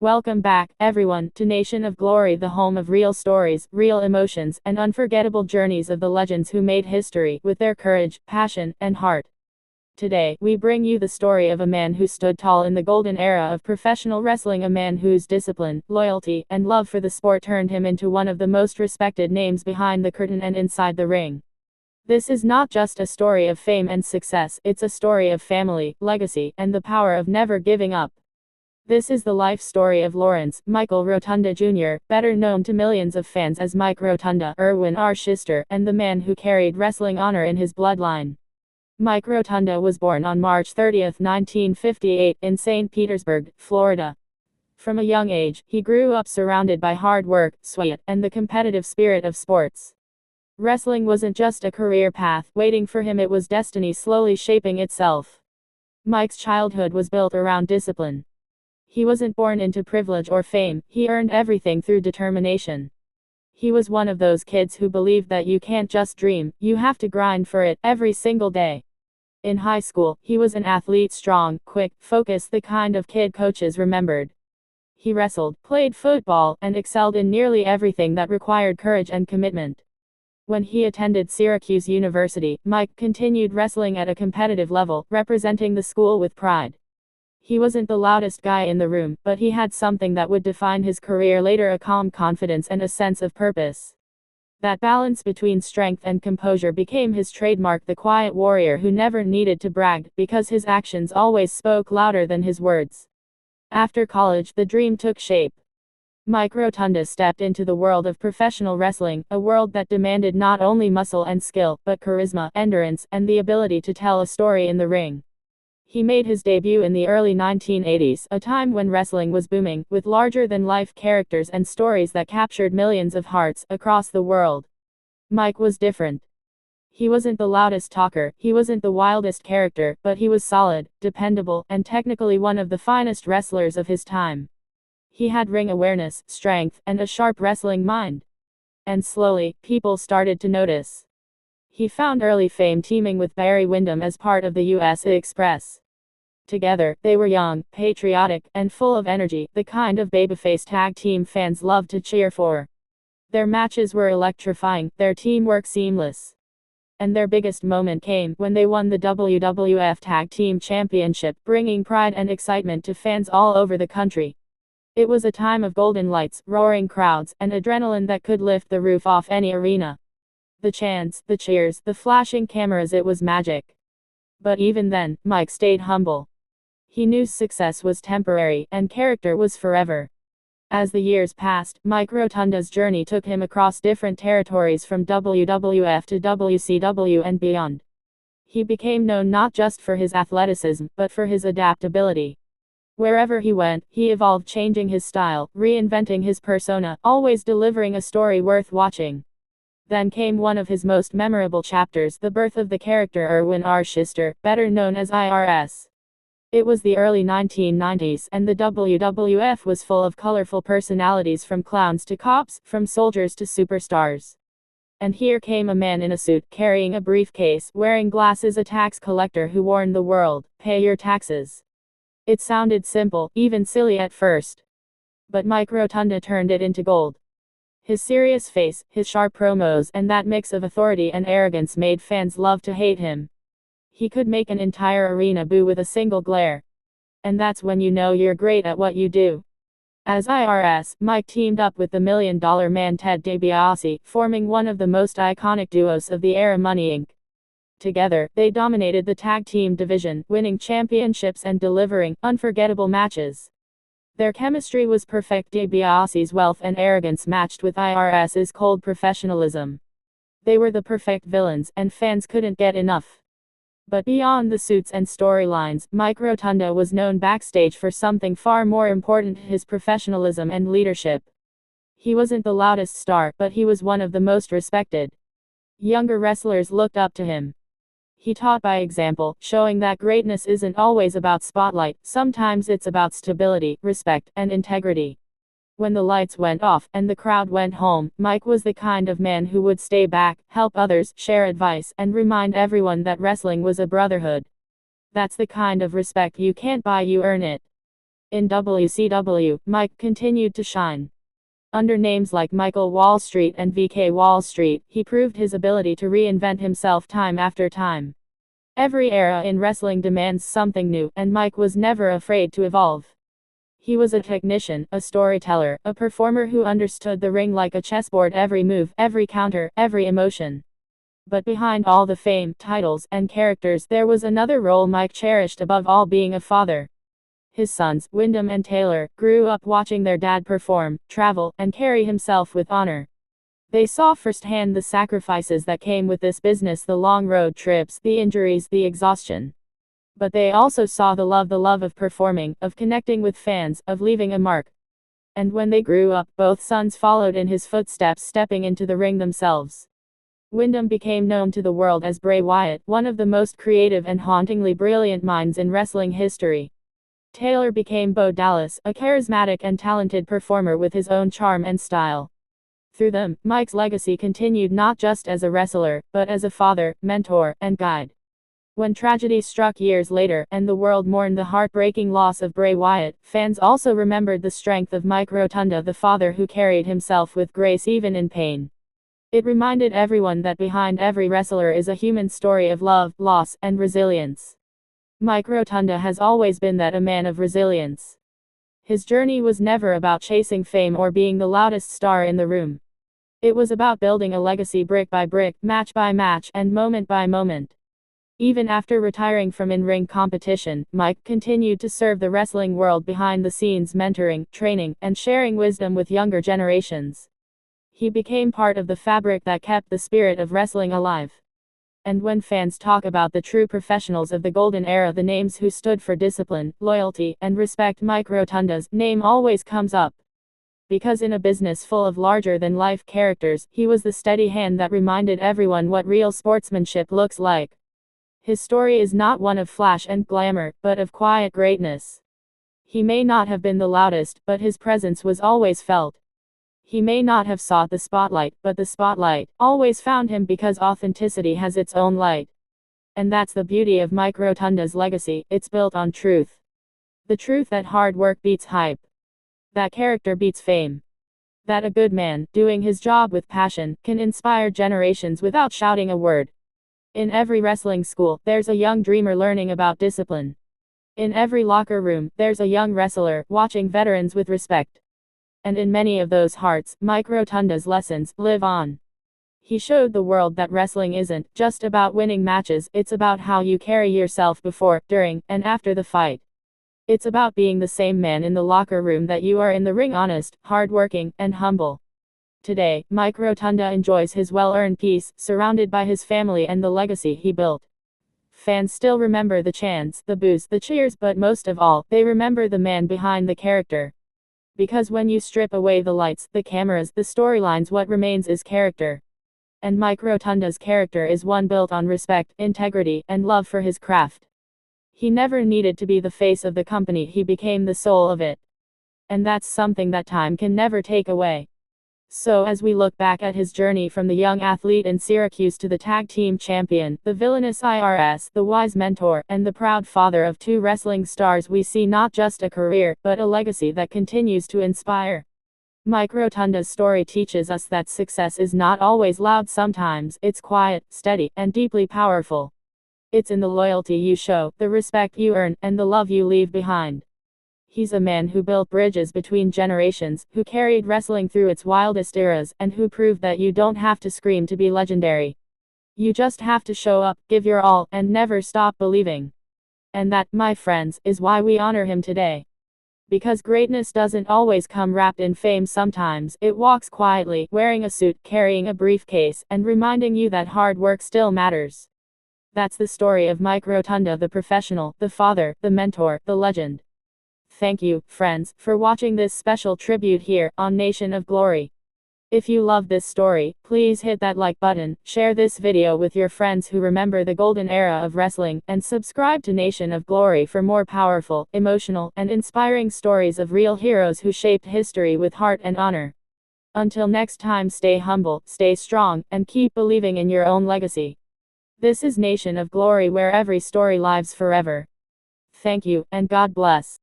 Welcome back, everyone, to Nation of Glory, the home of real stories, real emotions, and unforgettable journeys of the legends who made history with their courage, passion, and heart. Today, we bring you the story of a man who stood tall in the golden era of professional wrestling, a man whose discipline, loyalty, and love for the sport turned him into one of the most respected names behind the curtain and inside the ring. This is not just a story of fame and success, it's a story of family, legacy, and the power of never giving up. This is the life story of Lawrence Michael Rotunda Jr., better known to millions of fans as Mike Rotunda, Irwin R. Schyster, and the man who carried wrestling honor in his bloodline. Mike Rotunda was born on March 30, 1958, in St. Petersburg, Florida. From a young age, he grew up surrounded by hard work, sweat, and the competitive spirit of sports. Wrestling wasn't just a career path waiting for him, it was destiny slowly shaping itself. Mike's childhood was built around discipline. He wasn't born into privilege or fame, he earned everything through determination. He was one of those kids who believed that you can't just dream, you have to grind for it, every single day. In high school, he was an athlete, strong, quick, focused, the kind of kid coaches remembered. He wrestled, played football, and excelled in nearly everything that required courage and commitment. When he attended Syracuse University, Mike continued wrestling at a competitive level, representing the school with pride. He wasn't the loudest guy in the room, but he had something that would define his career later: a calm confidence and a sense of purpose. That balance between strength and composure became his trademark, the quiet warrior who never needed to brag, because his actions always spoke louder than his words. After college, the dream took shape. Mike Rotunda stepped into the world of professional wrestling, a world that demanded not only muscle and skill, but charisma, endurance, and the ability to tell a story in the ring. He made his debut in the early 1980s, a time when wrestling was booming, with larger-than-life characters and stories that captured millions of hearts across the world. Mike was different. He wasn't the loudest talker, he wasn't the wildest character, but he was solid, dependable, and technically one of the finest wrestlers of his time. He had ring awareness, strength, and a sharp wrestling mind. And slowly, people started to notice. He found early fame teaming with Barry Windham as part of the US Express. Together, they were young, patriotic, and full of energy, the kind of babyface tag team fans loved to cheer for. Their matches were electrifying, their teamwork seamless. And their biggest moment came when they won the WWF Tag Team Championship, bringing pride and excitement to fans all over the country. It was a time of golden lights, roaring crowds, and adrenaline that could lift the roof off any arena. The chants, the cheers, the flashing cameras, it was magic. But even then, Mike stayed humble. He knew success was temporary, and character was forever. As the years passed, Mike Rotunda's journey took him across different territories, from WWF to WCW and beyond. He became known not just for his athleticism, but for his adaptability. Wherever he went, he evolved, changing his style, reinventing his persona, always delivering a story worth watching. Then came one of his most memorable chapters, the birth of the character Irwin R. Schyster, better known as IRS. It was the early 1990s, and the WWF was full of colorful personalities, from clowns to cops, from soldiers to superstars. And here came a man in a suit, carrying a briefcase, wearing glasses, a tax collector who warned the world, "Pay your taxes." It sounded simple, even silly at first. But Mike Rotunda turned it into gold. His serious face, his sharp promos, and that mix of authority and arrogance made fans love to hate him. He could make an entire arena boo with a single glare. And that's when you know you're great at what you do. As IRS, Mike teamed up with the $1 Million Man Ted DiBiase, forming one of the most iconic duos of the era, Money Inc. Together, they dominated the tag team division, winning championships and delivering unforgettable matches. Their chemistry was perfect. DiBiase's wealth and arrogance matched with IRS's cold professionalism. They were the perfect villains, and fans couldn't get enough. But beyond the suits and storylines, Mike Rotunda was known backstage for something far more important: his professionalism and leadership. He wasn't the loudest star, but he was one of the most respected. Younger wrestlers looked up to him. He taught by example, showing that greatness isn't always about spotlight, sometimes it's about stability, respect, and integrity. When the lights went off, and the crowd went home, Mike was the kind of man who would stay back, help others, share advice, and remind everyone that wrestling was a brotherhood. That's the kind of respect you can't buy, you earn it. In WCW, Mike continued to shine. Under names like Michael Wallstreet and VK Wallstreet, he proved his ability to reinvent himself time after time. Every era in wrestling demands something new, and Mike was never afraid to evolve. He was a technician, a storyteller, a performer who understood the ring like a chessboard, every move, every counter, every emotion. But behind all the fame, titles, and characters, there was another role Mike cherished above all: being a father. His sons, Wyndham and Taylor, grew up watching their dad perform, travel, and carry himself with honor. They saw firsthand the sacrifices that came with this business: the long road trips, the injuries, the exhaustion. But they also saw the love of performing, of connecting with fans, of leaving a mark. And when they grew up, both sons followed in his footsteps, stepping into the ring themselves. Wyndham became known to the world as Bray Wyatt, one of the most creative and hauntingly brilliant minds in wrestling history. Taylor became Bo Dallas, a charismatic and talented performer with his own charm and style. Through them, Mike's legacy continued not just as a wrestler, but as a father, mentor, and guide. When tragedy struck years later, and the world mourned the heartbreaking loss of Bray Wyatt, fans also remembered the strength of Mike Rotunda, the father who carried himself with grace even in pain. It reminded everyone that behind every wrestler is a human story of love, loss, and resilience. Mike Rotunda has always been that, a man of resilience. His journey was never about chasing fame or being the loudest star in the room. It was about building a legacy brick by brick, match by match, and moment by moment. Even after retiring from in-ring competition, Mike continued to serve the wrestling world behind the scenes, mentoring, training, and sharing wisdom with younger generations. He became part of the fabric that kept the spirit of wrestling alive. And when fans talk about the true professionals of the golden era, the names who stood for discipline, loyalty, and respect, Mike Rotunda's name always comes up. Because in a business full of larger-than-life characters, he was the steady hand that reminded everyone what real sportsmanship looks like. His story is not one of flash and glamour, but of quiet greatness. He may not have been the loudest, but his presence was always felt. He may not have sought the spotlight, but the spotlight always found him, because authenticity has its own light. And that's the beauty of Mike Rotunda's legacy: it's built on truth. The truth that hard work beats hype. That character beats fame. That a good man, doing his job with passion, can inspire generations without shouting a word. In every wrestling school, there's a young dreamer learning about discipline. In every locker room, there's a young wrestler watching veterans with respect. And in many of those hearts, Mike Rotunda's lessons live on. He showed the world that wrestling isn't just about winning matches, it's about how you carry yourself before, during, and after the fight. It's about being the same man in the locker room that you are in the ring: honest, hardworking, and humble. Today, Mike Rotunda enjoys his well-earned peace, surrounded by his family and the legacy he built. Fans still remember the chants, the boos, the cheers, but most of all, they remember the man behind the character. Because when you strip away the lights, the cameras, the storylines, what remains is character. And Mike Rotunda's character is one built on respect, integrity, and love for his craft. He never needed to be the face of the company, he became the soul of it. And that's something that time can never take away. So as we look back at his journey from the young athlete in Syracuse to the tag team champion, the villainous IRS, the wise mentor, and the proud father of two wrestling stars, we see not just a career, but a legacy that continues to inspire. Mike Rotunda's story teaches us that success is not always loud. Sometimes it's quiet, steady, and deeply powerful. It's in the loyalty you show, the respect you earn, and the love you leave behind. He's a man who built bridges between generations, who carried wrestling through its wildest eras, and who proved that you don't have to scream to be legendary. You just have to show up, give your all, and never stop believing. And that, my friends, is why we honor him today. Because greatness doesn't always come wrapped in fame. Sometimes it walks quietly, wearing a suit, carrying a briefcase, and reminding you that hard work still matters. That's the story of Mike Rotunda, the professional, the father, the mentor, the legend. Thank you, friends, for watching this special tribute here on Nation of Glory. If you love this story, please hit that like button, share this video with your friends who remember the golden era of wrestling, and subscribe to Nation of Glory for more powerful, emotional, and inspiring stories of real heroes who shaped history with heart and honor. Until next time, stay humble, stay strong, and keep believing in your own legacy. This is Nation of Glory, where every story lives forever. Thank you, and God bless.